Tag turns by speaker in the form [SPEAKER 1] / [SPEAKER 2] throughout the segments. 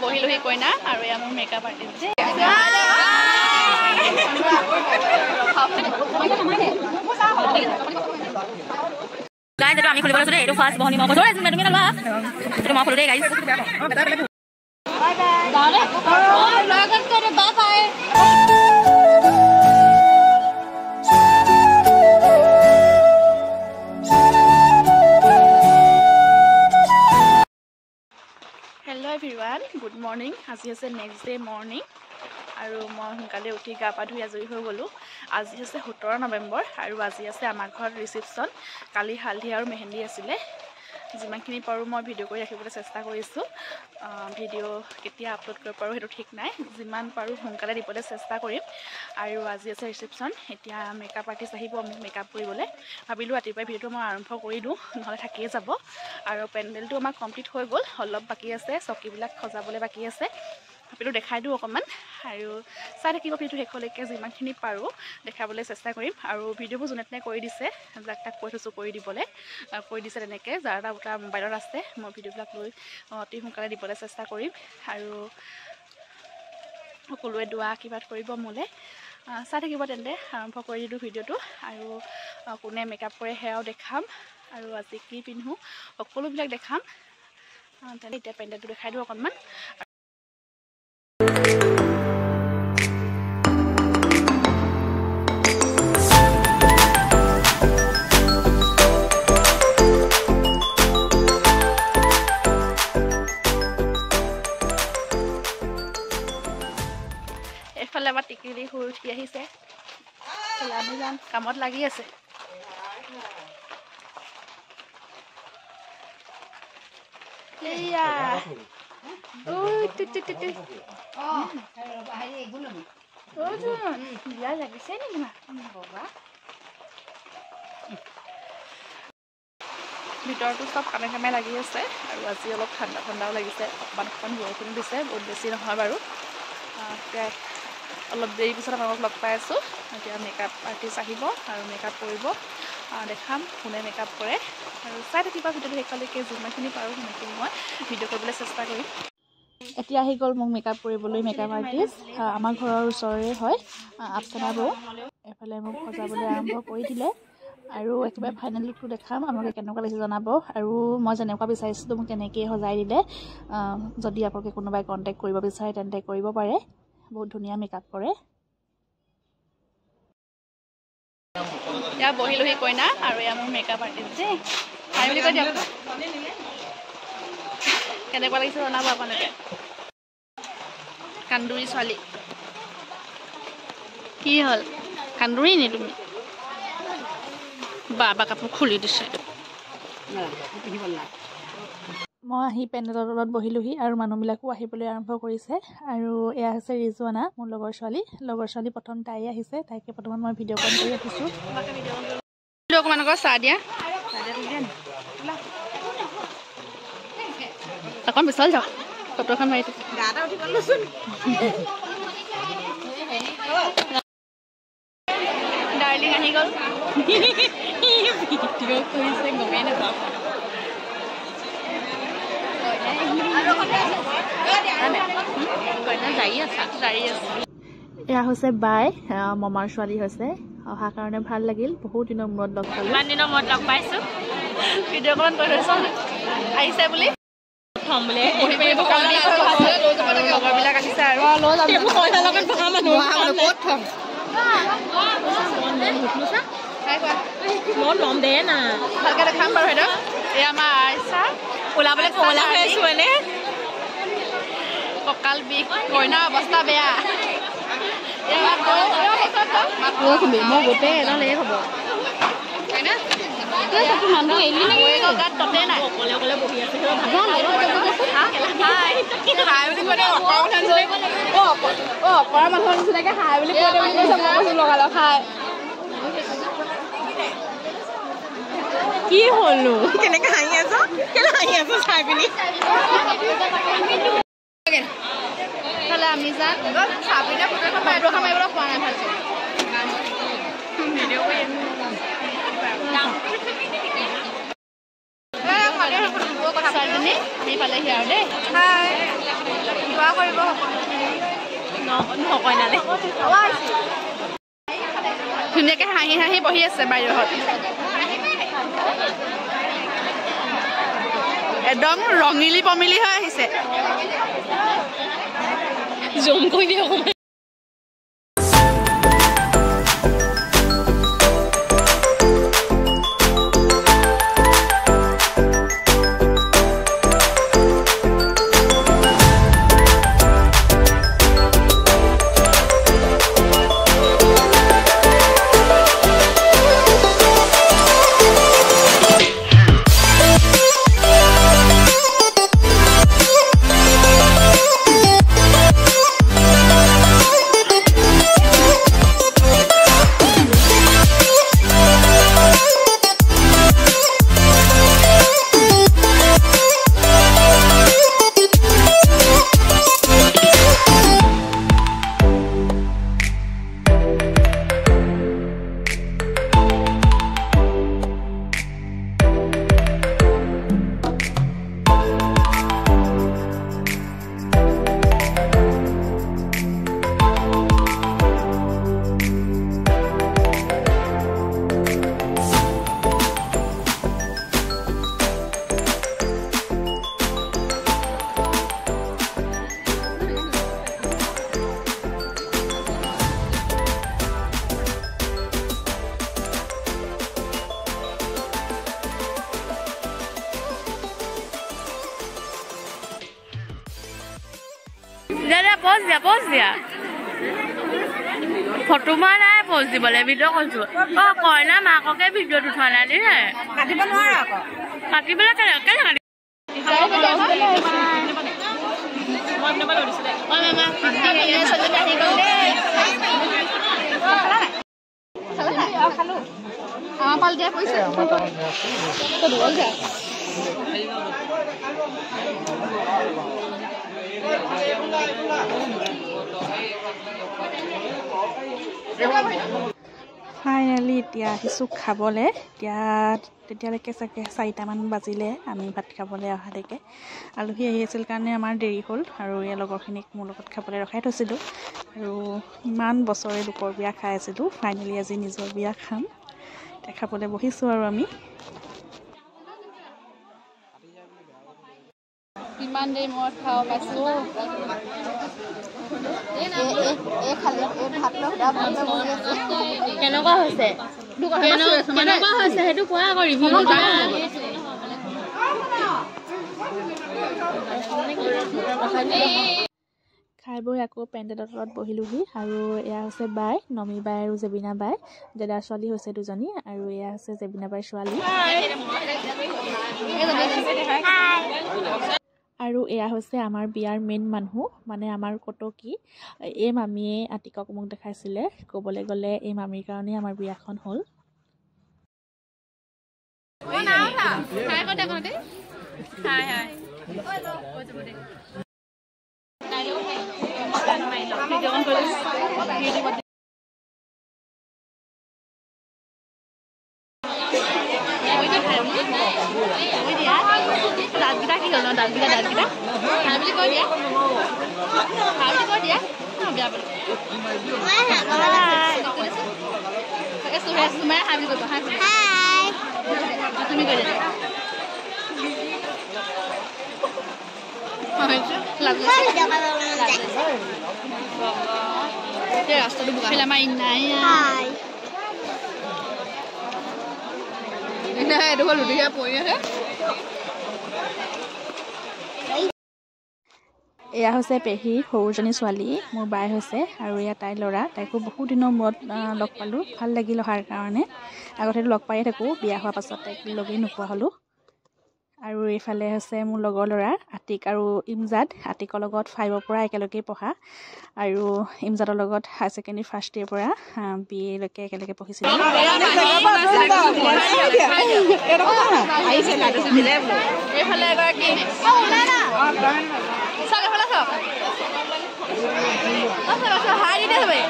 [SPEAKER 1] বহিলহি কইনা আৰু এয়া মোৰ মেকআপ আৰ্টিষ্ট গাইজ এইটো আমি খুলিব লৈছো এইটো ফাৰ্ষ্ট বহনি মই কৈছো তুমি নলবা এইটো মই খুলো দেই গাইজ বাই বাই লগন কৰে bye bye hello everyone good morning आज है नेक्स्ट डे मॉर्निंग और मैं सोनकाले उठी गा पा धुई आजरी हो गलो आज है 17 नवेम्बर और आज है आम घर रिसेप्शन काली हालधि और मेहेंदी आसिले जिमानखिनि पारो मैं भिडिओ कर राखिबले चेष्टा करिसु भिडिओ केতিয়া अपलोड कर पारो हेतु ठीक नाइ जिमान पारो सोनकाले दिबले चेष्टा करिम और आज है रिसेप्शन एतिया मेकअप आर्टिस्ट आहिबो आमी मेकअप करिबले भाबिलु रातिपुৱা भिडिओ मैं आरम्भ करि दु নহলে থাকিয়ে যাব और पेन्डेलটো আমাৰ कमप्लीट হৈ গল অলপ বাকি আছে চকীবিলাক খজাবলে বাকি আছে ভাবিলু দেখাই দিও অকমান আৰু চাই থাকিব ভিডিও হেকলৈকে যিমানখিনি পাৰো দেখাবলৈ চেষ্টা কৰিম আৰু ভিডিওবোৰ জনেতনে কৰি দিছে যাক তাক কৈ থৈছো কৰি দিবলে কৈ দিছে তেনেকে যাৰা উটা মোবাইলত আছে মই ভিডিওবিলাক লৈ অতি সোনকালে দিবলৈ চেষ্টা কৰিম আৰু সকলোৱে দুৱা কিবাত কৰিব মোলে চাই থাকিব তেন্তে আৰম্ভ কৰি দিও ভিডিওটো আৰু কোনে মেকআপ কৰে হেয়াও দেখাম আৰু আজি কি পিন্ধো সকলোবিলাক দেখাম তেন্তে এতিয়া পেন্ডেলটো দেখাই দিও অকমান এফালে আমাৰ টিকিৰি শুই উঠি আহিছে আমি যাম কামত লাগি আছে এয়া ওই টি অ হেৰি গুলমি ওজো বিয়া লাগিছে নেকি মা বাবা ভিতৰটো সব কামে কামে লাগি আছে আৰু আজি অলপ ঠাণ্ডা ঠাণ্ডাও লাগিছে অকমান বৰষুণ দিছে বহুত বেছি নহয় বাৰু অলপ দেৰি পিছত আপোনালোকক লগ পাই আছো এতিয়া মেকআপ আৰ্টিষ্ট আহিব আৰু মেকআপ কৰিব দেখাম কোনে মেকআপ কৰে আৰু চাই থাকিবা ভিডিওটো শেষলৈকে যিমানখিনি পাৰো সিমানখিনি মই ভিডিও কৰিবলৈ চেষ্টা কৰিম এতিয়া আহি গ'ল মোক মেকআপ কৰিবলৈ মেকআপ আৰ্টিষ্ট আমাৰ ঘৰৰ ওচৰৰে হয় আপচনা বৌ এফালে মোক সজাবলৈ আৰম্ভ কৰি দিলে আৰু একেবাৰে ফাইনেল লুকটো দেখাম আপোনালোকে কেনেকুৱা লাগিছে জনাব আৰু মই যেনেকুৱা বিচাৰিছিলোঁ মোক তেনেকেই সজাই দিলে যদি আপোনালোকে কোনোবাই কণ্টেক্ট কৰিব বিচাৰে তেন্তে কৰিব পাৰে বহুত ধুনীয়া মেকআপ কৰে या বহিলহি কইনা আৰু এয়া মোৰ মেকআপ আৰ্টিষ্ট যে হাই বুলি কৈ দিয়ক কেনেকুৱা লাগিছে জনাব আপোনালোকে কান্দুৰি ছোৱালী কি হ'ল কান্দুৰি নি তুমি বাবা কাপোৰ খুলি দিছে মই আহি পেন্ডেলৰ তলত বহিলোহি আৰু মানুহবিলাকো আহিবলৈ আৰম্ভ কৰিছে আৰু এয়া হৈছে ৰিজৱানা মোৰ লগৰ ছোৱালী প্ৰথম তাই আহিছে তাইকে প্ৰথমত মই ভিডিঅ' কল কৰি ৰাখিছোঁ অকমানকৈ চাহ দিয়া অকণ বিচাল যাওঁ ফটো এখন মাৰি ডাৰ্লিং আহি গ'ল ভিডিঅ' কৰিছে গমেই নাপাওঁ এয়া হৈছে বাই মমাৰ ছোৱালী হৈছে অহা কাৰণে ভাল লাগিল বহুত দিনৰ মূৰত লগ পালো ইমান দিনৰ মূৰত লগ পাইছো ভিডিঅ' কল কৰি থৈছো আহিছে বুলি থম বুলি লগৰবিলাক আহিছে আৰু মই ল'ম দে না ভালকে দেখাম বাৰু সেইটো এয়া আমাৰ আইচা ওলাবলৈ কমলা হৈ আছো এনে কঁকাল বিষ কইনাৰ অৱস্থা বেয়া মই গোটেই এডাল এই হ'ব মানুহ এলি নেকি গাত ততে নাই অকলে অকলে বহি আছে অকৰা মানুহৰ নিচিনাকে খাই বুলি কৈ লগালো খাই কি হলো কেনেকে হাঁহি আছো কেলে হাঁহি আছো চাই পিনি তাহলে আমি যাম চাবিনে ফটো মাৰিব মাৰিবলৈ পোৱা নাই ভালকে ভিডিঅ' কৰি কথা পাতিনি আমি পালেহি আৰু দেই হাই সেৱা কৰিব নকইনালে ধুনীয়াকৈ হাঁহি হাঁহি বহি আছে বাইদেউহঁত একদম ৰঙিলি পমিলি হৈ আহিছে জুম কৰি দিয়ে অকণমান পোজ দিয়া ফটো মাৰা নাই পোজ দিবলৈ ভিডিঅ' কৈছো অ কইনা মাককে ভিডিঅ'ত উঠোৱা নাই দেই কাটিব নোৱাৰা আকৌ কাটিবলৈ কেনেকৈ ফাইনেলি এতিয়া আহিছোঁ খাবলৈ এতিয়া তেতিয়ালৈকে চাগে 4টামান বাজিলে আমি ভাত খাবলৈ অহালৈকে আলহী আহি আছিল কাৰণে আমাৰ দেৰি হ'ল আৰু ইয়াৰ লগৰখিনিক মোৰ লগত খাবলৈ ৰখাই থৈছিলোঁ আৰু ইমান বছৰে লোকৰ বিয়া খাই আছিলোঁ ফাইনেলি আজি নিজৰ বিয়া খাম এতিয়া খাবলৈ বহিছোঁ আৰু আমি কিমান দেৰি মূৰত খাব পাইছোঁ কেনেকুৱা হৈছে সেইটো কোৱা আকৌ ৰিভিউ খাই বৈ আকৌ পেণ্ডেলৰ তলত বহিলোহি আৰু এয়া হৈছে বাই নমী বাই আৰু জেবিনা বাই দাদাৰ ছোৱালী হৈছে দুজনী আৰু এয়া হৈছে জেবিনা বাইৰ ছোৱালী আৰু এয়া হৈছে আমাৰ বিয়াৰ মেইন মানুহ মানে আমাৰ কটকী এই মামীয়ে আতিকক মোক দেখাইছিলে ক'বলৈ গ'লে এই মামীৰ কাৰণেই আমাৰ বিয়াখন হ'ল দাঁতকেইটা কি হ'ল দাঁতকেইটা খাই বুলি কৈ দিয়া বিয়া চুমাই খাই বুলি কৈ তুমি কৈ দিয়া ৰাস্তাটো বোকাইলে আমাৰ নাই এইটো লুটিকে পৰি আছে এয়া হৈছে পেহীৰ সৰুজনী ছোৱালী মোৰ বাই হৈছে আৰু এয়া তাইৰ ল'ৰা তাইকো বহুত দিনৰ মূৰত লগ পালোঁ ভাল লাগিল অহাৰ কাৰণে আগতেতো লগ পায়ে থাকোঁ বিয়া হোৱাৰ পাছত তাইক লগেই নোপোৱা হ'লোঁ আৰু এইফালে হৈছে মোৰ লগৰ ল'ৰা আতিক আৰু ইমজাদ আতিকৰ লগত 5ৰ পৰা একেলগেই পঢ়া আৰু ইমজাদৰ লগত হাই ছেকেণ্ডেৰী ফাৰ্ষ্ট ইয়েৰ পৰা BA-লৈকে একেলগে পঢ়িছিলোঁ এইফালে এগৰাকী হাই দিলে হবে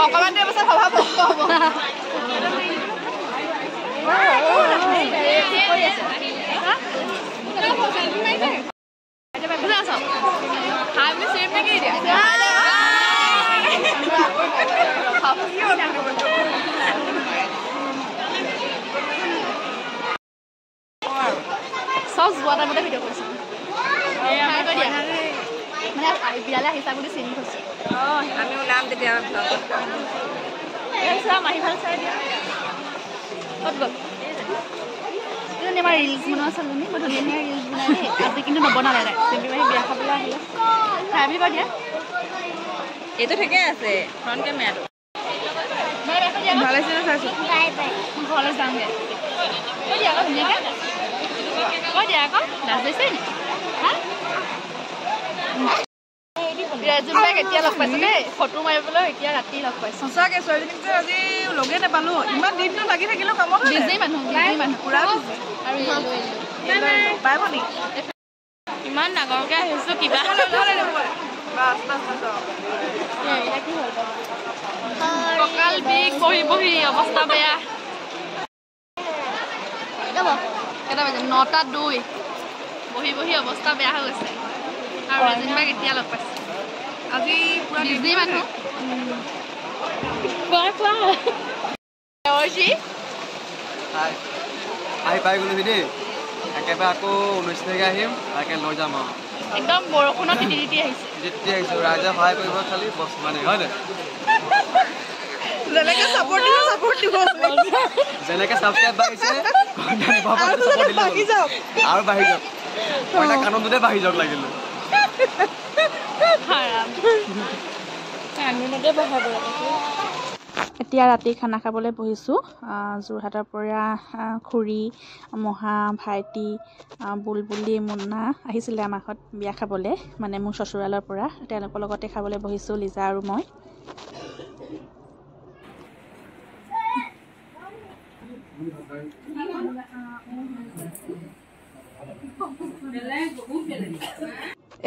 [SPEAKER 1] অকমান দেৰি পাছত সভা সব যোৱা টাইমতে ভিডিঅ' কৰিছোঁ মানে বিয়ালৈ আহিছা বুলি চিনি থৈছোঁ
[SPEAKER 2] আমিও নাম তেতিয়া
[SPEAKER 1] মাহী ভাল চাই দিয়া ক'ত গ'ল এইজনী আমাৰ ৰিলছ বনোৱা ছোৱালীজনী মই ধুনীয়া ধুনীয়া ৰিলছ বনাই দেই আজি কিন্তু নবনালে নাই চিম্পী মাহী বিয়া খাবলৈ আহিলে খাই বুলি কৈ দিয়া
[SPEAKER 2] এইটো ঠিকে আছে ফ্ৰণ্ট কেমেৰাটো
[SPEAKER 1] ভালে চিনে চাইছোঁ ঘৰলৈ যাওঁগৈ কৈ দিয়া আকৌ ধুনীয়াকৈ কৈ দিয়া আকৌ লাজ লৈছে নি হা ৰাজুবাইক এতিয়া লগ পাইছোঁ দেই ফটো মাৰিবলৈ এতিয়া ৰাতি লগ পাইছোঁ
[SPEAKER 2] সঁচাকৈ ছোৱালীজনীক যে আজি লগেই নাপালোঁ ইমান দিনটো লাগি থাকিলোঁ কামত
[SPEAKER 1] বিজি মানুহ
[SPEAKER 2] পুৰা
[SPEAKER 1] আৰু
[SPEAKER 2] পাই ভনী
[SPEAKER 1] ইমান ডাঙৰকৈ আহিছোঁ কিবা কঁকাল বিষ বহি বহি অৱস্থা বেয়া কেইটা বাজিল 9:02 বহি বহি অৱস্থা বেয়া হৈ গৈছে আৰু ৰাজুবাইক এতিয়া লগ পাইছোঁ
[SPEAKER 2] আজি পুৰা
[SPEAKER 1] বিজি মানুহ কোৱা
[SPEAKER 3] আহি পাই গ'লো দেই একেবাৰে আকৌ 19 তাৰিখে আহিম তাকে লৈ যাম আৰু
[SPEAKER 1] একদম বৰষুণত তিতি তিতি আহিছে
[SPEAKER 3] যেতিয়া আহিছোঁ ৰাইজে সহায় কৰিব খালি বছ মানে হয় নাই
[SPEAKER 2] যেনেকৈ ছাপৰ্ট দিব
[SPEAKER 3] যেনেকৈ ছাবস্ক্ৰাইব বাঢ়িছে আৰু বাঢ়ি যাওক কইনা কাণতে বাঢ়ি যাওক লাগিলে
[SPEAKER 1] এতিয়া ৰাতি খানা খাবলৈ বহিছোঁ যোৰহাটৰ পৰা খুৰী মহা ভাইটি বুলবুলি মুন্না আহিছিলে আমাৰ ঘৰত বিয়া খাবলৈ মানে মোৰ চচুৰালৰ পৰা তেওঁলোকৰ লগতে খাবলৈ বহিছোঁ লিজা আৰু মই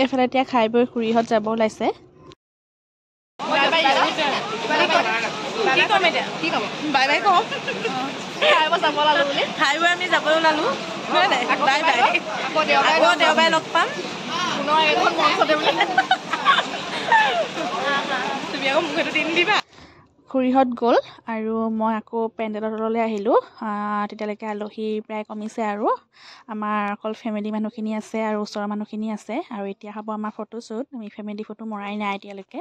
[SPEAKER 1] এইফালে এতিয়া খাই বৈ খুৰীহঁত যাব ওলাইছে
[SPEAKER 2] খাই বৈ আমি যাবলৈ ওলালোঁ বাই বাই আকৌ দেওবাৰে লগ পাম তুমি আকৌ মোক সেইটো দিন দিবা
[SPEAKER 1] খুৰীহঁত গ'ল আৰু মই আকৌ পেণ্ডেলৰ তললৈ আহিলোঁ তেতিয়ালৈকে আলহী প্ৰায় কমিছে আৰু আমাৰ অকল ফেমিলি মানুহখিনি আছে আৰু ওচৰৰ মানুহখিনি আছে আৰু এতিয়া হ'ব আমাৰ ফটোশ্বুট আমি ফেমিলি ফটো মৰাই নাই এতিয়ালৈকে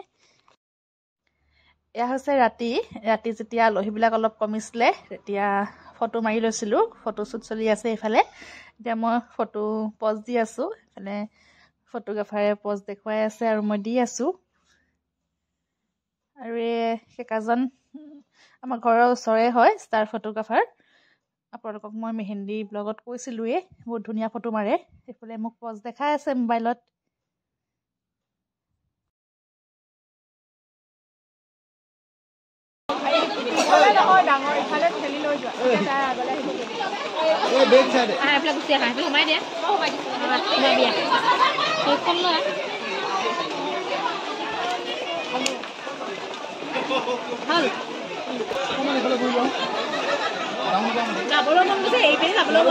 [SPEAKER 1] এয়া হৈছে ৰাতি যেতিয়া আলহীবিলাক অলপ কমিছিলে তেতিয়া ফটো মাৰি লৈছিলোঁ ফটোশ্বুট চলি আছে এইফালে এতিয়া মই ফটো প'জ দি আছোঁ এইফালে ফটোগ্ৰাফাৰে প'জ দেখুৱাই আছে আৰু মই দি আছোঁ আৰু সেইকাজন আমাৰ ঘৰৰ ওচৰে হয় ষ্টাৰ ফটোগ্ৰাফাৰ আপোনালোকক মই মেহেন্দি ব্লগত কৈছিলোঁৱেই বহুত ধুনীয়া ফটো মাৰে এইফালে মোক প'জ দেখাই আছে মোবাইলত ডাঙৰ ইফালে ঠেলি লৈ যোৱা গুচি আহা সোমাই দিয়া যাবলৈ মন গৈছে এইপিনে যাবলৈ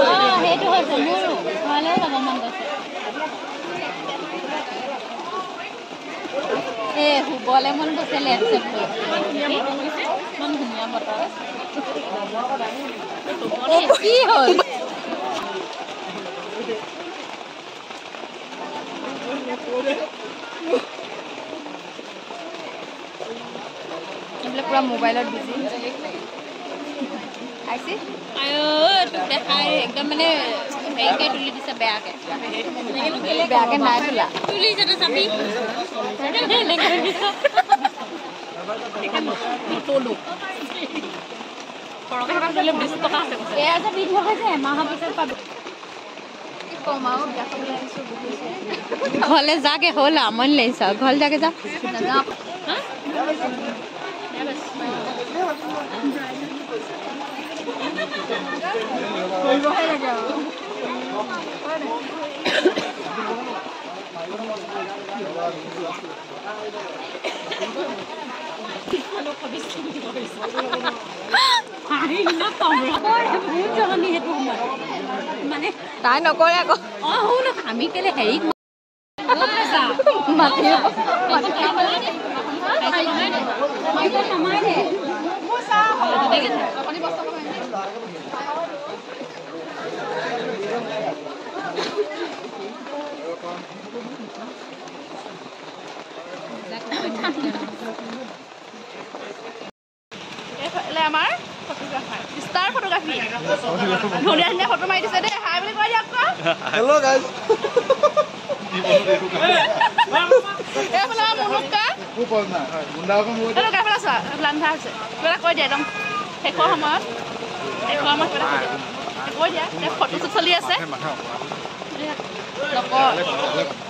[SPEAKER 1] সেইটো হৈছে মোৰ ঘৰলৈ যাব মন গৈছে শুবলৈ মন গৈছে লেপটপ ইমান ধুনীয়া বতৰ কি হ'ল এইবিলাক পুৰা মোবাইলত বিজি আইছি দেখাই একদম মানে হেৰিকে তুলি দিছে বেয়াকে নাই তোলা তুলি যাতে চাবি নতলো ঘৰলৈ যাগে হ'ল আমনি লাগিছে ঘৰলৈ যাগে যা
[SPEAKER 2] মানে তাই নকৰে আকৌ আমি কেলে হেৰি
[SPEAKER 1] এইফালে আমাৰ ফটোগ্ৰাফাৰ ষ্টাৰ ফটোগ্ৰাফী ধুনীয়া ধুনীয়া ফটো মাৰি দিছে দেই হাই বুলি কৈ দিয়ক
[SPEAKER 3] হেল্ল' গাইজ
[SPEAKER 1] এইফালে আমাৰ মুনুকা এইফালে চোৱা লান্ধা আছে কিবা এটা কৈ দিয়া একদম শেষৰ সময়ত কিবা এটা কৈ দিয়া ফটো চুট চলি আছে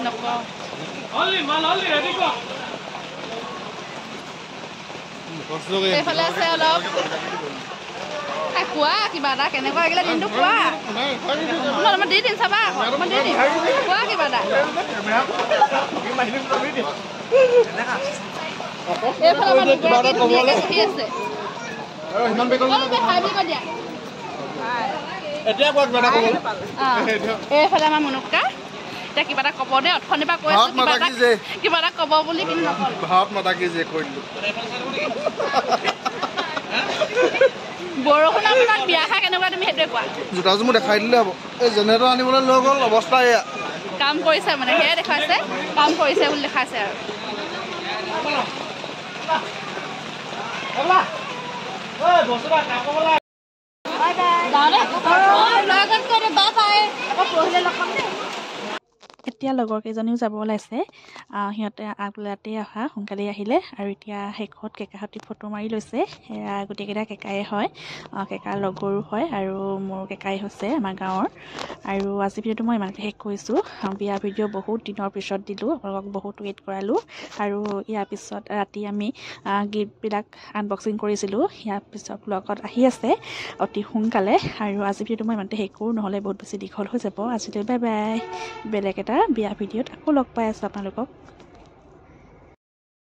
[SPEAKER 1] নকওঁ এইফালে আছে অলপ কোৱা কিবা এটা কেনেকুৱা লাগিলে দিনটো কোৱা মই দি দিম চাবা মই দি দিম কোৱা কিবা এটা এইফালে আমাৰ মুনুকা এতিয়া কিবা এটা ক'ব দেই অথনিৰ পৰা কৈ আছো কিবা এটা ক'ব বুলি কিন্তু নক'ল
[SPEAKER 3] ভাৰত মাতা কি যে কৰিলো
[SPEAKER 1] বৰষুণ আপোনাৰ বিয়া খাই কেনেকুৱা তুমি সেইটোৱে কোৱা
[SPEAKER 3] জোতাযোৰ মোক দেখাই দিলে হ'ব এই জেনেৰেটৰ আনিবলৈ লৈ গ'ল অৱস্থা এয়া
[SPEAKER 1] কাম কৰিছে মানে সেয়াই দেখাইছে কাম কৰিছে বুলি দেখাইছে আৰু এতিয়া লগৰ কেইজনীও যাব ওলাইছে সিহঁতে আগবেলাতেই অহা সোনকালেই আহিলে আৰু এতিয়া শেষত কেকাহঁতি ফটো মাৰি লৈছে সেয়া গোটেইকেইটা কেকায়ে হয় কেকাৰ লগৰো হয় আৰু মোৰ কেকাই হৈছে আমাৰ গাঁৱৰ আৰু আজি ভিডিঅ'টো মই ইমানতে শেষ কৰিছোঁ বিয়া ভিডিঅ' বহুত দিনৰ পিছত দিলোঁ আপোনালোকক বহুত ৱেইট কৰালোঁ আৰু ইয়াৰ পিছত ৰাতি আমি গিফ্টবিলাক আনবক্সিং কৰিছিলোঁ ইয়াৰ পিছত লগত আহি আছে অতি সোনকালে আৰু আজি ভিডিঅ'টো মই ইমানতে শেষ কৰোঁ নহ'লে বহুত বেছি দীঘল হৈ যাব আজিলৈ বাই বাই বেলেগ এটা বিয়া ভিডিঅ'ত আকৌ লগ পাই আছোঁ আপোনালোকক